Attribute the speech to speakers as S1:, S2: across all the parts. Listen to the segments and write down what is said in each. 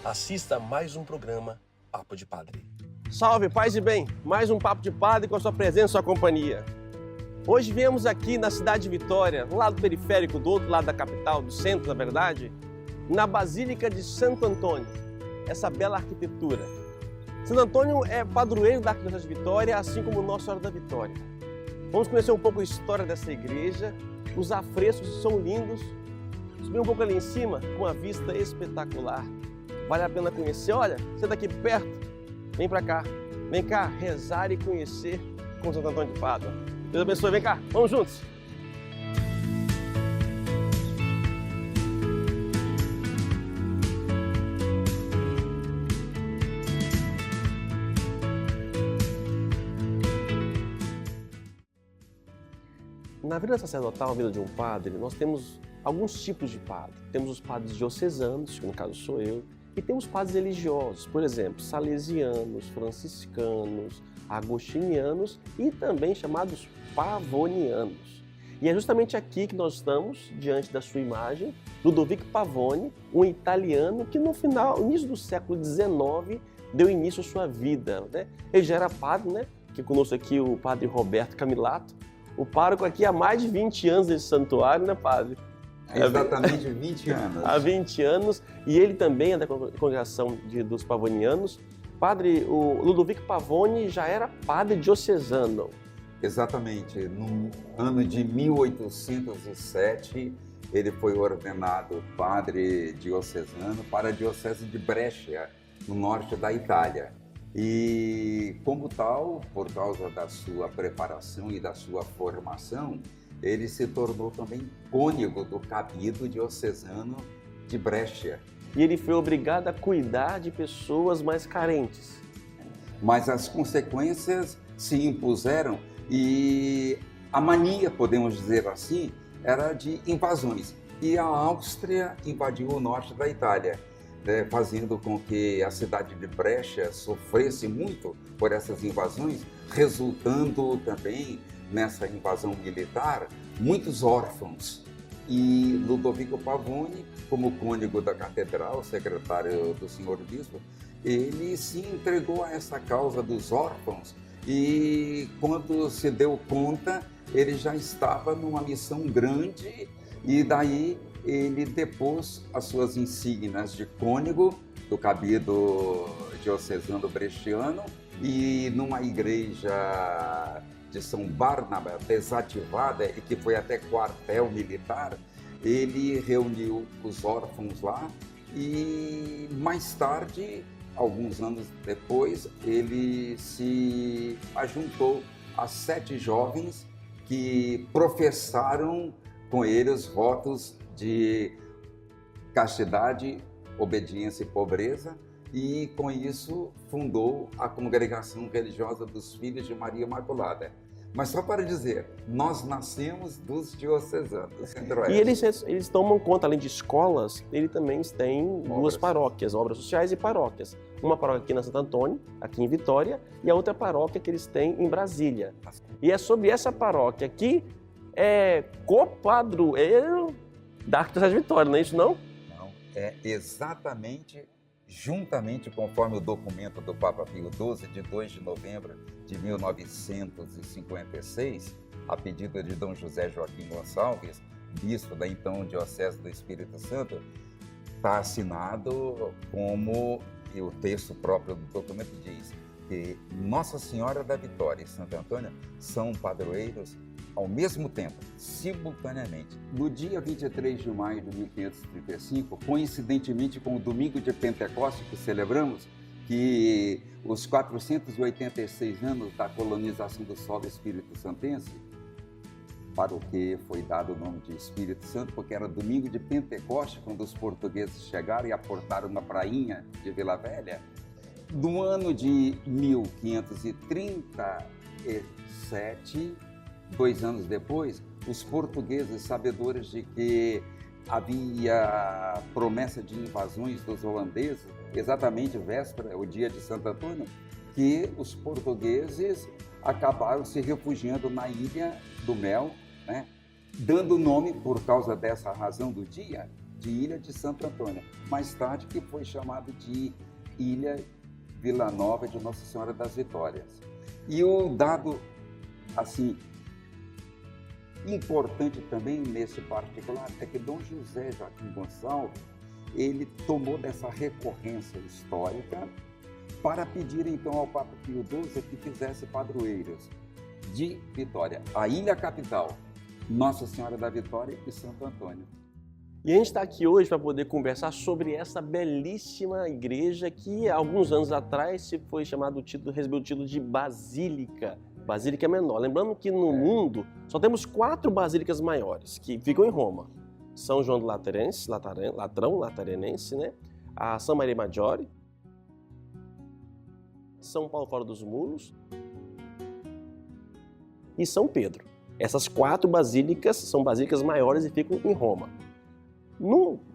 S1: Assista a mais um programa Papo de Padre.
S2: Salve, paz e bem! Mais um Papo de Padre com a sua presença e sua companhia. Hoje viemos aqui na cidade de Vitória, no lado periférico, do outro lado da capital, do centro, na verdade, na Basílica de Santo Antônio, essa bela arquitetura. Santo Antônio é padroeiro da Arquidiocese de Vitória, assim como Nossa Senhora da Vitória. Vamos conhecer um pouco a história dessa igreja, os afrescos são lindos, subir um pouco ali em cima, com uma vista espetacular. Vale a pena conhecer. Olha, você daqui perto, vem pra cá. Vem cá rezar e conhecer com Santo Antônio de Pádua. Deus abençoe, vem cá, vamos juntos. Na vida sacerdotal, a vida de um padre, nós temos alguns tipos de padre. Temos os padres diocesanos, que no caso sou eu, e temos padres religiosos, por exemplo, salesianos, franciscanos, agostinianos e também chamados pavonianos. E é justamente aqui que nós estamos, diante da sua imagem, Ludovico Pavoni, um italiano que no início do século XIX, deu início à sua vida, né? Ele já era padre, né? Que conosco aqui o padre Roberto Camilato, o pároco aqui há mais de 20 anos nesse santuário, né, padre?
S3: Exatamente 20 anos.
S2: Há 20 anos, e ele também é da congregação dos pavonianos. Padre, o Ludovico Pavoni já era padre diocesano.
S3: Exatamente. No ano de 1807, ele foi ordenado padre diocesano para a diocese de Brescia, no norte da Itália. E, como tal, por causa da sua preparação e da sua formação, ele se tornou também cônego do cabido diocesano de Brescia.
S2: E ele foi obrigado a cuidar de pessoas mais carentes.
S3: Mas as consequências se impuseram e a mania, podemos dizer assim, era de invasões. E a Áustria invadiu o norte da Itália, fazendo com que a cidade de Brescia sofresse muito por essas invasões, resultando também nessa invasão militar, muitos órfãos. E Ludovico Pavoni, como cônego da catedral, secretário do senhor bispo, ele se entregou a essa causa dos órfãos e, quando se deu conta, ele já estava numa missão grande e daí ele depôs as suas insígnias de cônego do cabido diocesano brechiano e numa igreja de São Barnaba, desativada e que foi até quartel militar, ele reuniu os órfãos lá e mais tarde, alguns anos depois, ele se ajuntou a 7 jovens que professaram com ele os votos de castidade, obediência e pobreza, e com isso fundou a Congregação Religiosa dos Filhos de Maria Imaculada. Mas só para dizer, nós nascemos dos diocesanos.
S2: E eles tomam conta, além de escolas, ele também tem duas paróquias, obras sociais e paróquias. Uma paróquia aqui na Santo Antônio, aqui em Vitória, e a outra paróquia que eles têm em Brasília. E é sobre essa paróquia que é copadroeiro da Arquidiocese de Vitória, não é isso não?
S3: Não, é exatamente, juntamente conforme o documento do Papa Pio XII, de 2 de novembro de 1956, a pedido de Dom José Joaquim Gonçalves, bispo da então Diocese do Espírito Santo, está assinado como, e o texto próprio do documento diz, que Nossa Senhora da Vitória e Santo Antônio são padroeiros ao mesmo tempo, simultaneamente. No dia 23 de maio de 1535, coincidentemente com o domingo de Pentecostes que celebramos, que os 486 anos da colonização do solo espírito santense, para o que foi dado o nome de Espírito Santo, porque era domingo de Pentecostes, quando os portugueses chegaram e aportaram na prainha de Vila Velha. No ano de 1537, 2 anos depois, os portugueses, sabedores de que havia promessa de invasões dos holandeses, exatamente véspera, o dia de Santo Antônio, que os portugueses acabaram se refugiando na Ilha do Mel, né? Dando nome, por causa dessa razão do dia, de Ilha de Santo Antônio, mais tarde que foi chamado de Ilha Vila Nova de Nossa Senhora das Vitórias. E o dado, assim, importante também nesse particular é que Dom José Joaquim Gonçalves, ele tomou dessa recorrência histórica para pedir então ao Papa Pio XII que fizesse padroeiros de Vitória, a ilha capital, Nossa Senhora da Vitória e Santo Antônio.
S2: E a gente está aqui hoje para poder conversar sobre essa belíssima igreja que, alguns anos atrás, recebeu o título de Basílica, Basílica Menor. Lembrando que no mundo só temos 4 basílicas maiores, que ficam em Roma. São João do Lateranense, né? A São Maria Maggiore, São Paulo Fora dos Muros e São Pedro. Essas 4 basílicas são basílicas maiores e ficam em Roma.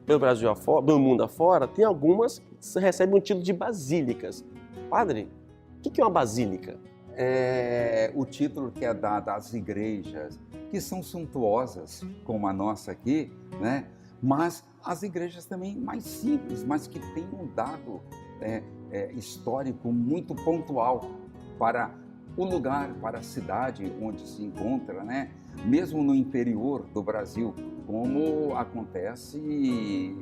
S2: Pelo Brasil afora, no mundo afora, tem algumas que recebem o título de basílicas. Padre, o que é uma basílica?
S3: É o título que é dado às igrejas, que são suntuosas, como a nossa aqui, né? Mas as igrejas também mais simples, mas que têm um dado histórico muito pontual para o lugar, para a cidade onde se encontra, né? Mesmo no interior do Brasil, como acontece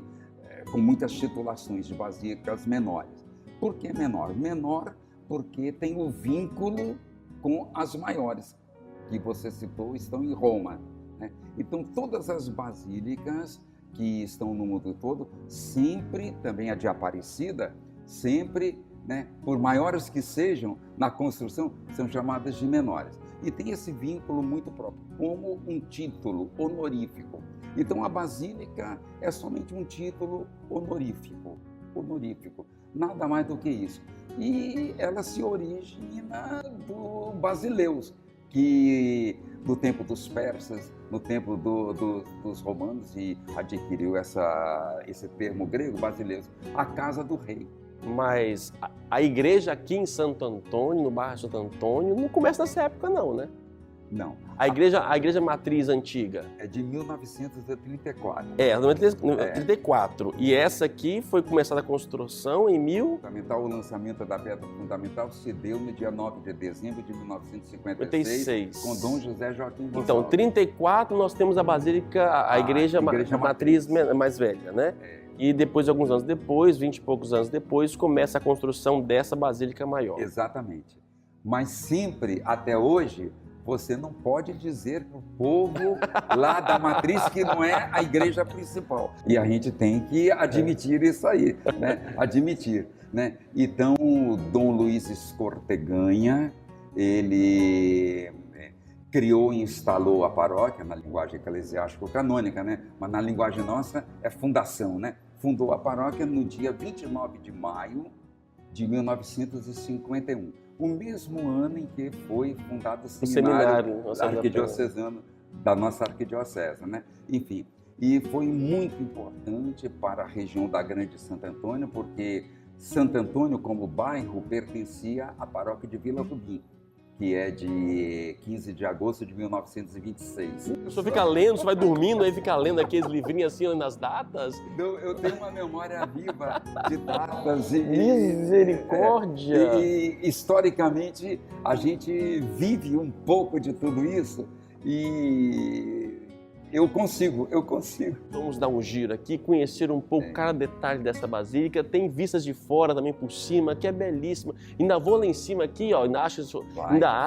S3: com muitas titulações de basílicas menores. Por que menor? Menor porque tem o vínculo com as maiores, que você citou, estão em Roma, né? Então, todas as basílicas que estão no mundo todo, sempre, também a de Aparecida, sempre, né, por maiores que sejam na construção, são chamadas de menores. E tem esse vínculo muito próprio, como um título honorífico. Então, a basílica é somente um título honorífico, nada mais do que isso. E ela se origina do Basileus, que no tempo dos persas, no tempo dos romanos, e adquiriu esse termo grego, Basileus, a casa do rei.
S2: Mas a igreja aqui em Santo Antônio, no bairro Santo Antônio, não começa nessa época não, né?
S3: Não.
S2: A igreja matriz antiga.
S3: É de 1934.
S2: 34. E essa aqui foi começada a construção em
S3: O lançamento da pedra fundamental se deu no dia 9 de dezembro de 1956, com Dom José Joaquim Gonçalves.
S2: Então, 34 nós temos a basílica, a igreja matriz mais velha, né? E depois, alguns anos depois, 20 e poucos anos depois, começa a construção dessa basílica maior.
S3: Exatamente. Mas sempre, até hoje, você não pode dizer para o povo lá da matriz que não é a igreja principal. E a gente tem que admitir isso aí, né? Admitir, né? Então, Dom Luiz Escorteganha, ele criou e instalou a paróquia na linguagem eclesiástico-canônica, né? Mas na linguagem nossa é fundação, né? Fundou a paróquia no dia 29 de maio de 1951. O mesmo ano em que foi fundado o seminário arquidiocesano da nossa arquidiocese, né? Enfim, e foi muito importante para a região da Grande Santo Antônio, porque Santo Antônio, como bairro, pertencia à paróquia de Vila Rubim, que é de 15 de agosto de 1926.
S2: O senhor fica lendo, você vai dormindo, aí fica lendo aqueles livrinhos assim nas datas?
S3: Eu tenho uma memória viva de datas e...
S2: Misericórdia!
S3: E historicamente a gente vive um pouco de tudo isso e eu consigo.
S2: Vamos dar um giro aqui, conhecer um pouco cada detalhe dessa basílica. Tem vistas de fora também por cima, que é belíssima. Ainda vou lá em cima aqui, ó, ainda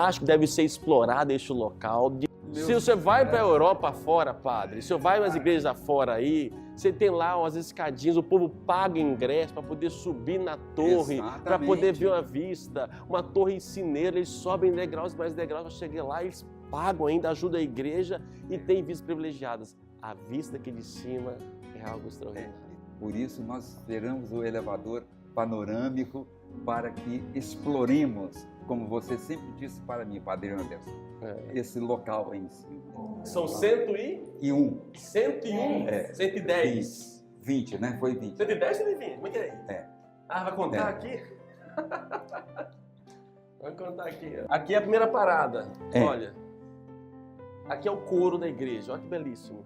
S2: acho que deve ser explorado este local. Se você vai para a Europa fora, padre, se você vai nas igrejas afora aí, você tem lá umas escadinhas, o povo paga ingresso para poder subir na torre, para poder ver uma vista, uma torre cineira, eles sobem degraus e mais degraus para chegar lá, eles pagam ainda, ajudam a igreja e tem vistas privilegiadas. A vista aqui de cima é algo extraordinário.
S3: Por isso nós esperamos o elevador panorâmico para que exploremos, como você sempre disse para mim, Padre Anderson, esse local aí em cima.
S2: São 101? 101? 110?
S3: 20, né? Foi 20.
S2: 110 ou 120? Como é que é? Vai contar aqui? Vamos contar aqui. Aqui é a primeira parada. Olha. Aqui é o coro da igreja. Olha que belíssimo.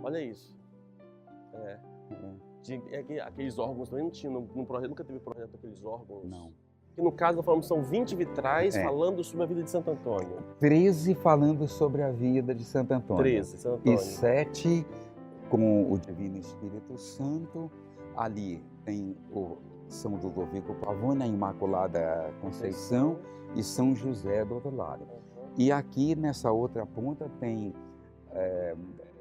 S2: Olha isso. Aqueles órgãos também não tinha, no projeto, nunca teve projeto aqueles órgãos.
S3: Não.
S2: Que no caso, nós falamos, são 20 vitrais falando sobre a vida de Santo Antônio.
S3: 13 falando sobre a vida de Santo Antônio.
S2: 13, Santo Antônio.
S3: E 7 com o Divino Espírito Santo. Ali tem o São Ludovico Pavone, a Imaculada Conceição e São José do outro lado. E aqui nessa outra ponta tem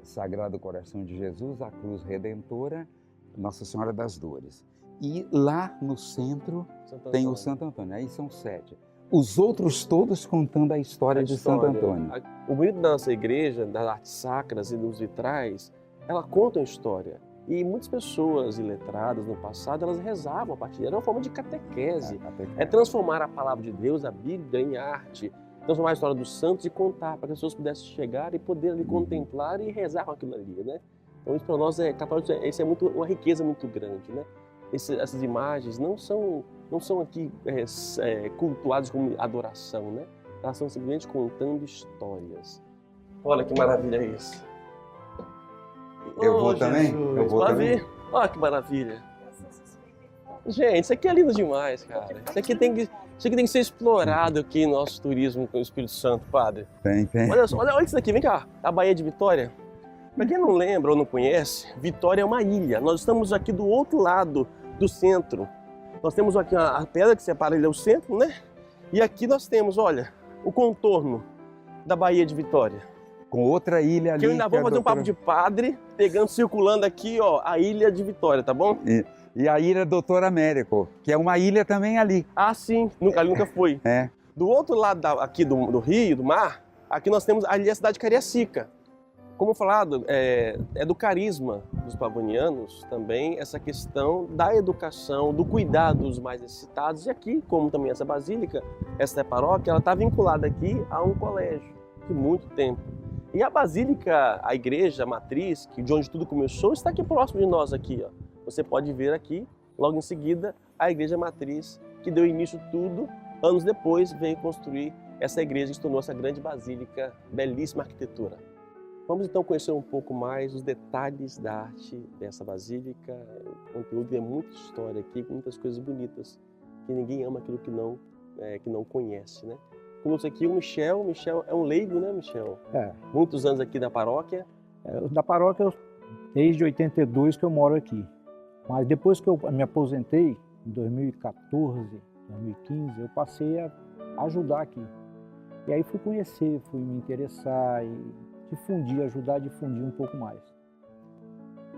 S3: Sagrado Coração de Jesus, a Cruz Redentora, Nossa Senhora das Dores. E lá no centro tem o Santo Antônio, aí são 7. Os outros todos contando a história de Santo Antônio.
S2: O bonito da nossa igreja, das artes sacras e dos vitrais, ela conta a história. E muitas pessoas iletradas no passado, elas rezavam a partir. Era uma forma de catequese. É transformar a palavra de Deus, a Bíblia, em arte. Transformar a história dos santos e contar para que as pessoas pudessem chegar e poder ali contemplar e rezar com aquilo ali, né? Então isso para nós, católicos, isso é uma riqueza muito grande, né? Essas imagens não são aqui cultuadas como adoração, né? Elas são simplesmente contando histórias. Olha que maravilha isso.
S3: Eu vou também? Eu vou
S2: pode
S3: também.
S2: vir. Olha que maravilha. Gente, isso aqui é lindo demais, cara. Isso aqui tem que ser explorado aqui no nosso turismo com o Espírito Santo, padre.
S3: Tem.
S2: Olha isso daqui, vem cá. A Baía de Vitória. Para quem não lembra ou não conhece, Vitória é uma ilha. Nós estamos aqui do outro lado do centro. Nós temos aqui a pedra que separa ele do centro, né? E aqui nós temos, olha, o contorno da Baía de Vitória.
S3: Com outra ilha ali.
S2: Que eu ainda vou fazer um papo de padre, circulando aqui, ó, a Ilha de Vitória, tá bom?
S3: E a ilha Doutor Américo, que é uma ilha também ali.
S2: Ah, sim, ali nunca fui. Do outro lado aqui do rio, do mar, aqui nós temos ali a cidade de Cariacica. Como falado, é do carisma dos pavonianos também essa questão da educação, do cuidado dos mais necessitados. E aqui, como também essa basílica, essa paróquia, ela está vinculada aqui a um colégio de muito tempo. E a basílica, a igreja, a matriz, de onde tudo começou, está aqui próximo de nós aqui, ó. Você pode ver aqui, logo em seguida, a igreja matriz, que deu início a tudo. Anos depois, veio construir essa igreja que se tornou essa grande basílica, belíssima arquitetura. Vamos então conhecer um pouco mais os detalhes da arte dessa basílica. O conteúdo tem muita história aqui, muitas coisas bonitas, que ninguém ama aquilo que não conhece, né? Conosco aqui o Michel. O Michel é um leigo, né, Michel? Muitos anos aqui da paróquia.
S4: Da paróquia, desde 82 que eu moro aqui. Mas depois que eu me aposentei, em 2014, 2015, eu passei a ajudar aqui. E aí fui conhecer, fui me interessar e ajudar a difundir um pouco mais.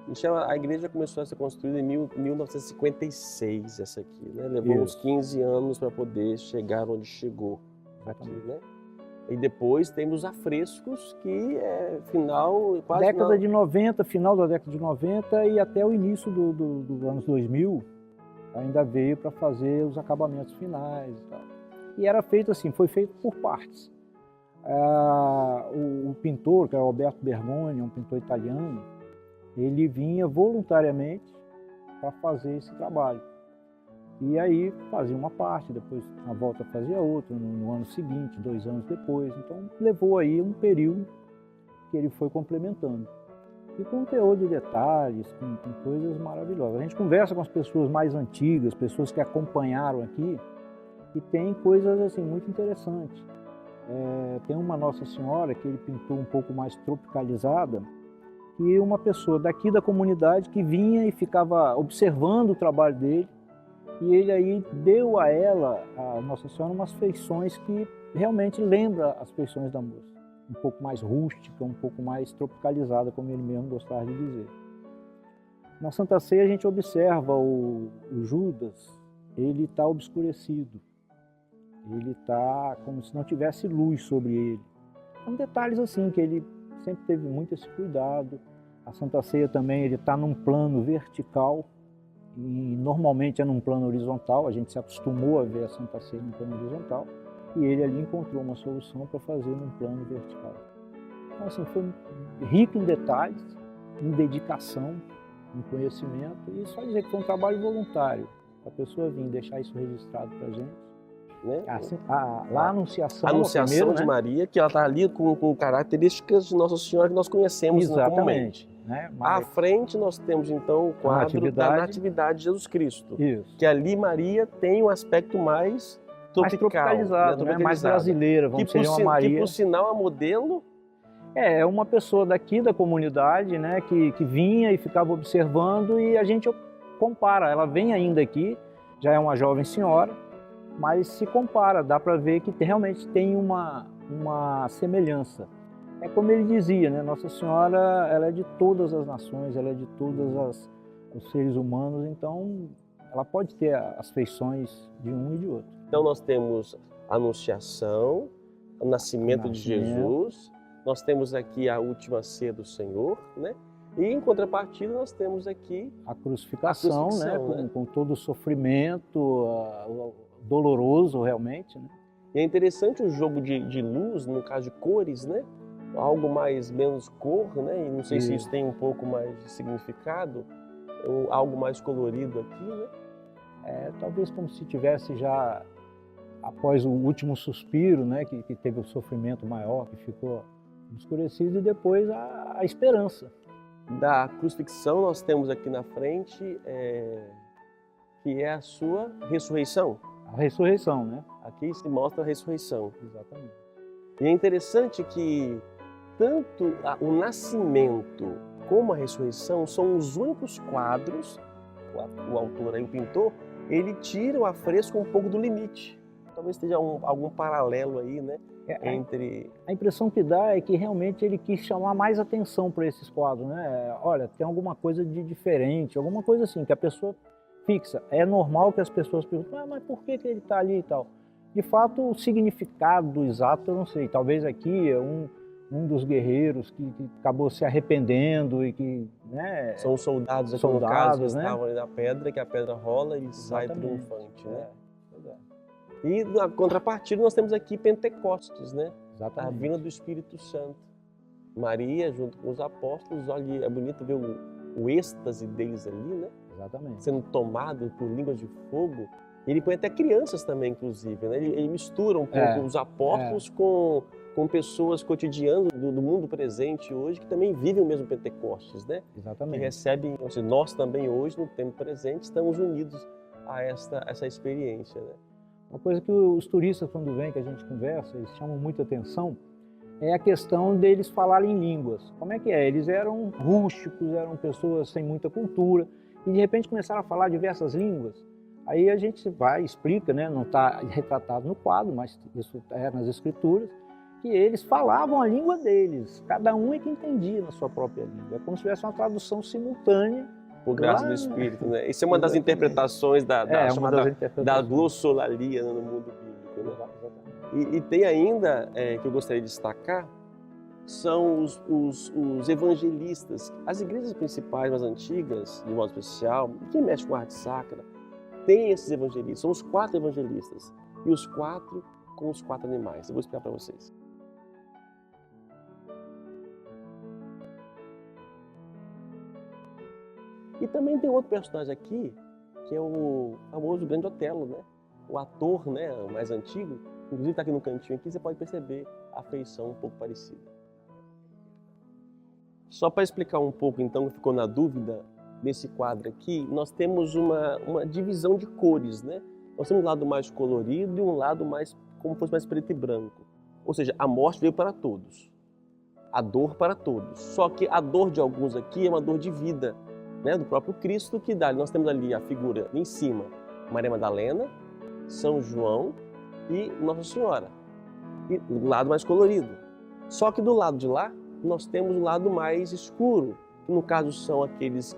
S2: Michel, a igreja começou a ser construída em 1956, essa aqui, né? Levou uns 15 anos para poder chegar onde chegou aqui, né? E depois temos os afrescos, que é quase
S4: década de 90, final da década de 90 e até o início dos anos 2000, ainda veio para fazer os acabamentos finais e tal. E era feito assim, foi feito por partes. O pintor, que era Alberto Bergoni, um pintor italiano, ele vinha voluntariamente para fazer esse trabalho. E aí fazia uma parte, depois na volta fazia outra, no ano seguinte, 2 anos depois. Então levou aí um período que ele foi complementando. E com um teor de detalhes, com coisas maravilhosas. A gente conversa com as pessoas mais antigas, pessoas que acompanharam aqui, e tem coisas assim muito interessantes. Tem uma Nossa Senhora que ele pintou um pouco mais tropicalizada, e uma pessoa daqui da comunidade que vinha e ficava observando o trabalho dele, e ele aí deu a ela, a Nossa Senhora, umas feições que realmente lembra as feições da moça. Um pouco mais rústica, um pouco mais tropicalizada, como ele mesmo gostava de dizer. Na Santa Ceia a gente observa o Judas, ele está obscurecido. Ele está como se não tivesse luz sobre ele. São detalhes assim, que ele sempre teve muito esse cuidado. A Santa Ceia também, ele está num plano vertical, e normalmente é num plano horizontal. A gente se acostumou a ver a Santa Ceia num plano horizontal, e ele ali encontrou uma solução para fazer num plano vertical. Então assim, foi rico em detalhes, em dedicação, em conhecimento, e só dizer que foi um trabalho voluntário. A pessoa vir deixar isso registrado para a gente.
S2: Né?
S4: Lá a Anunciação,
S2: primeiro, de Maria, que ela está ali com características de Nossa Senhora que nós conhecemos comumente.
S4: né?
S2: À frente nós temos então o quadro da Natividade de Jesus Cristo.
S4: Isso.
S2: Que ali Maria tem um aspecto mais tropical,
S4: tropicalizado, né? Mais brasileira, vamos dizer, uma Maria.
S2: Que por sinal é modelo.
S4: É uma pessoa daqui da comunidade, né? Que vinha e ficava observando e a gente compara. Ela vem ainda aqui, já é uma jovem senhora, mas se compara, dá para ver que realmente tem uma semelhança. É como ele dizia, né? Nossa Senhora, ela é de todas as nações, ela é de todos os seres humanos, então ela pode ter as feições de um e de outro.
S2: Então nós temos a Anunciação, o nascimento de Jesus, nós temos aqui a última ceia do Senhor, né? E em contrapartida nós temos aqui
S4: a crucificação, né? Com todo o sofrimento doloroso realmente, né?
S2: E é interessante o jogo de luz, no caso de cores, né? Algo menos cor, né? E não sei se isso tem um pouco mais de significado, algo mais colorido aqui, né?
S4: Talvez como se tivesse já, após o último suspiro, né? Que teve o sofrimento maior, que ficou escurecido, e depois a esperança.
S2: Da crucifixão nós temos aqui na frente, que é a sua ressurreição.
S4: A ressurreição, né?
S2: Aqui se mostra a ressurreição.
S4: Exatamente.
S2: E é interessante que tanto o nascimento como a ressurreição são os únicos quadros, o autor aí, o pintor, ele tira o afresco um pouco do limite. Talvez esteja algum paralelo aí, né? Entre...
S4: A impressão que dá é que realmente ele quis chamar mais atenção para esses quadros, né? Olha, tem alguma coisa de diferente, alguma coisa assim, que a pessoa fixa. É normal que as pessoas perguntem, mas por que ele está ali e tal? De fato, o significado exato eu não sei. Talvez aqui é um dos guerreiros que acabou se arrependendo e que... né?
S2: São os soldados aqui no caso, que estavam ali na pedra, que a pedra rola e sai triunfante, né? E na contrapartida nós temos aqui Pentecostes, né?
S4: Exatamente.
S2: A vinda do Espírito Santo. Maria junto com os apóstolos, olha, é bonito ver o êxtase deles ali, né?
S4: Exatamente.
S2: Sendo tomado por línguas de fogo. Ele põe até crianças também, inclusive, né? Ele mistura um pouco os apóstolos com pessoas cotidianas do mundo presente hoje que também vivem o mesmo Pentecostes, né?
S4: Exatamente.
S2: Que recebem, ou seja, nós também hoje, no tempo presente, estamos unidos a essa experiência, né?
S4: Uma coisa que os turistas, quando vêm, que a gente conversa, eles chamam muita atenção, é a questão deles falarem línguas. Como é que é? Eles eram rústicos, eram pessoas sem muita cultura, e de repente começaram a falar diversas línguas. Aí a gente vai e explica, né? Não está retratado no quadro, mas isso é nas escrituras, que eles falavam a língua deles, cada um é que entendia na sua própria língua. É como se tivesse uma tradução simultânea.
S2: Por graça do Espírito, né? Isso é uma das interpretações da glossolalia no mundo bíblico, né? E tem ainda, que eu gostaria de destacar, são os evangelistas. As igrejas principais mais antigas, de modo especial, quem mexe com arte sacra, tem esses evangelistas, são os 4 evangelistas, e os 4 com os 4 animais. Eu vou explicar para vocês. E também tem outro personagem aqui, que é o famoso Grande Otelo, né? O ator, né, o mais antigo, inclusive está aqui no cantinho aqui, você pode perceber a feição um pouco parecida. Só para explicar um pouco, então, que ficou na dúvida desse quadro aqui, nós temos uma divisão de cores, né? Nós temos um lado mais colorido e um lado mais, como fosse mais preto e branco. Ou seja, a morte veio para todos, a dor para todos. Só que a dor de alguns aqui é uma dor de vida, né, do próprio Cristo que dá. Nós temos ali a figura em cima, Maria Madalena, São João e Nossa Senhora. E o lado mais colorido. Só que do lado de lá, nós temos o lado mais escuro, que no caso são aqueles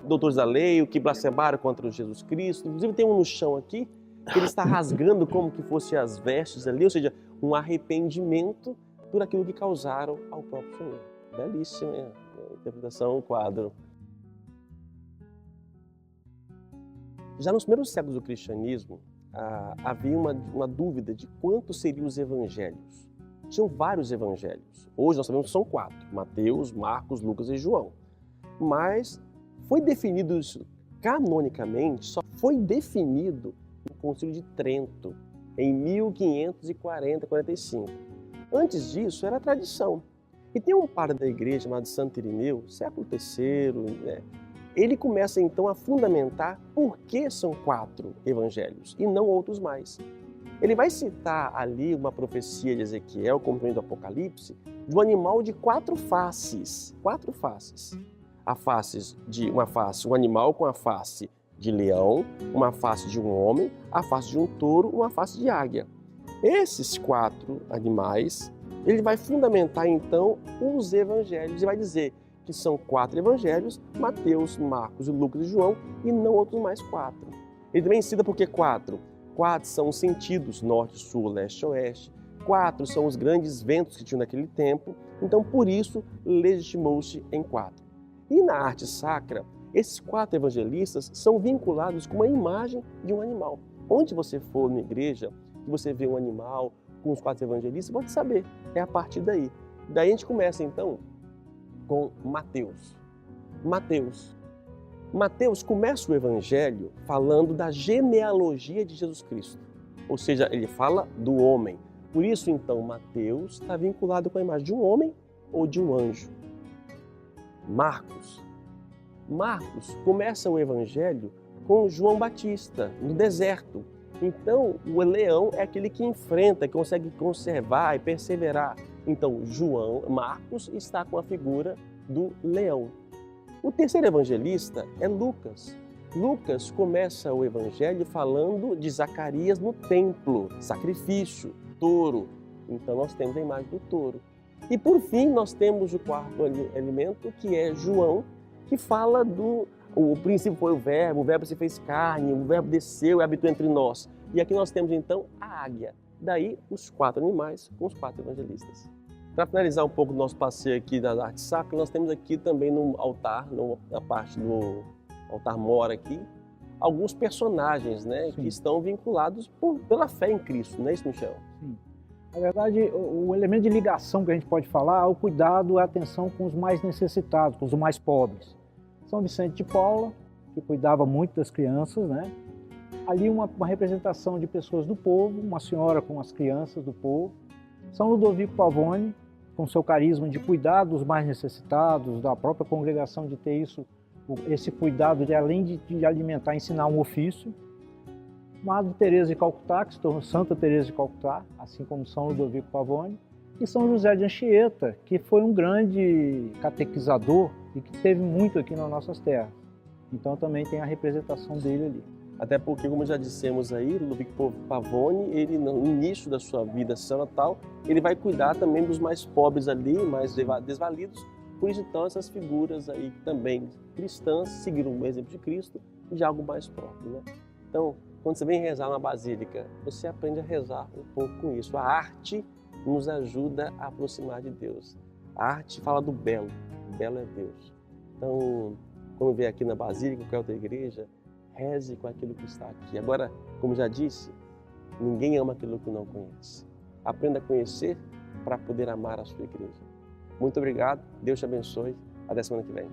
S2: doutores da lei, que blasfemaram contra Jesus Cristo. Inclusive tem um no chão aqui, que ele está rasgando como que fosse as vestes ali, ou seja, um arrependimento por aquilo que causaram ao próprio Senhor. Belíssima, né? Interpretação, o quadro. Já nos primeiros séculos do cristianismo, havia uma dúvida de quantos seriam os evangelhos. Tinham vários evangelhos. Hoje nós sabemos que são 4, Mateus, Marcos, Lucas e João. Mas foi definido isso canonicamente, só foi definido no Concílio de Trento, em 1540, 45. Antes disso, era tradição. E tem um padre da igreja chamado Santo Irineu, século III, né? Ele começa então a fundamentar por que são 4 evangelhos e não outros mais. Ele vai citar ali uma profecia de Ezequiel, como também do Apocalipse, de um animal de 4 faces. 4 faces. Um animal com a face de leão, uma face de um homem, a face de um touro, uma face de águia. Esses 4 animais, ele vai fundamentar então os evangelhos e vai dizer que são 4 evangelhos, Mateus, Marcos, Lucas e João, e não outros mais 4. Ele também cita por que 4? 4 são os sentidos, norte, sul, leste, oeste. 4 são os grandes ventos que tinham naquele tempo. Então, por isso, legitimou-se em 4. E na arte sacra, esses 4 evangelistas são vinculados com uma imagem de um animal. Onde você for na igreja, que você vê um animal com os 4 evangelistas, pode saber, é a partir daí. Daí a gente começa, então, com Mateus. Mateus começa o evangelho falando da genealogia de Jesus Cristo. Ou seja, ele fala do homem. Por isso, então, Mateus está vinculado com a imagem de um homem ou de um anjo. Marcos começa o evangelho com João Batista, no deserto. Então, o leão é aquele que enfrenta, que consegue conservar e perseverar. Então, Marcos está com a figura do leão. O terceiro evangelista é Lucas. Lucas começa o evangelho falando de Zacarias no templo, sacrifício, touro. Então, nós temos a imagem do touro. E, por fim, nós temos o quarto elemento, que é João, que fala o princípio foi o verbo se fez carne, o verbo desceu e habitou entre nós. E aqui nós temos então a águia. Daí os 4 animais com os 4 evangelistas. Para finalizar um pouco do nosso passeio aqui da arte sacra, nós temos aqui também no altar, na parte do altar-mor aqui, alguns personagens, né, que estão vinculados pela fé em Cristo, não é isso, Michel?
S4: Sim. Na verdade, o elemento de ligação que a gente pode falar é o cuidado e a atenção com os mais necessitados, com os mais pobres. São Vicente de Paula, que cuidava muito das crianças, né? Ali uma representação de pessoas do povo, uma senhora com as crianças do povo. São Ludovico Pavone, com seu carisma de cuidar dos mais necessitados, da própria congregação, de ter esse cuidado de, além de alimentar, ensinar um ofício. Madre Teresa de Calcutá, que se tornou Santa Teresa de Calcutá, assim como São Ludovico Pavone. E São José de Anchieta, que foi um grande catequizador e que teve muito aqui nas nossas terras. Então também tem a representação dele ali.
S2: Até porque, como já dissemos aí, Ludovico Pavone, ele no início da sua vida sacerdotal, ele vai cuidar também dos mais pobres ali, mais desvalidos. Por isso, então, essas figuras aí também cristãs seguiram o exemplo de Cristo de algo mais próprio, né? Então, quando você vem rezar na Basílica, você aprende a rezar um pouco com isso. A arte nos ajuda a aproximar de Deus. A arte fala do belo. O belo é Deus. Então, quando vem aqui na Basílica, qualquer outra igreja, reze com aquilo que está aqui. Agora, como já disse, ninguém ama aquilo que não conhece. Aprenda a conhecer para poder amar a sua igreja. Muito obrigado. Deus te abençoe. Até semana que vem.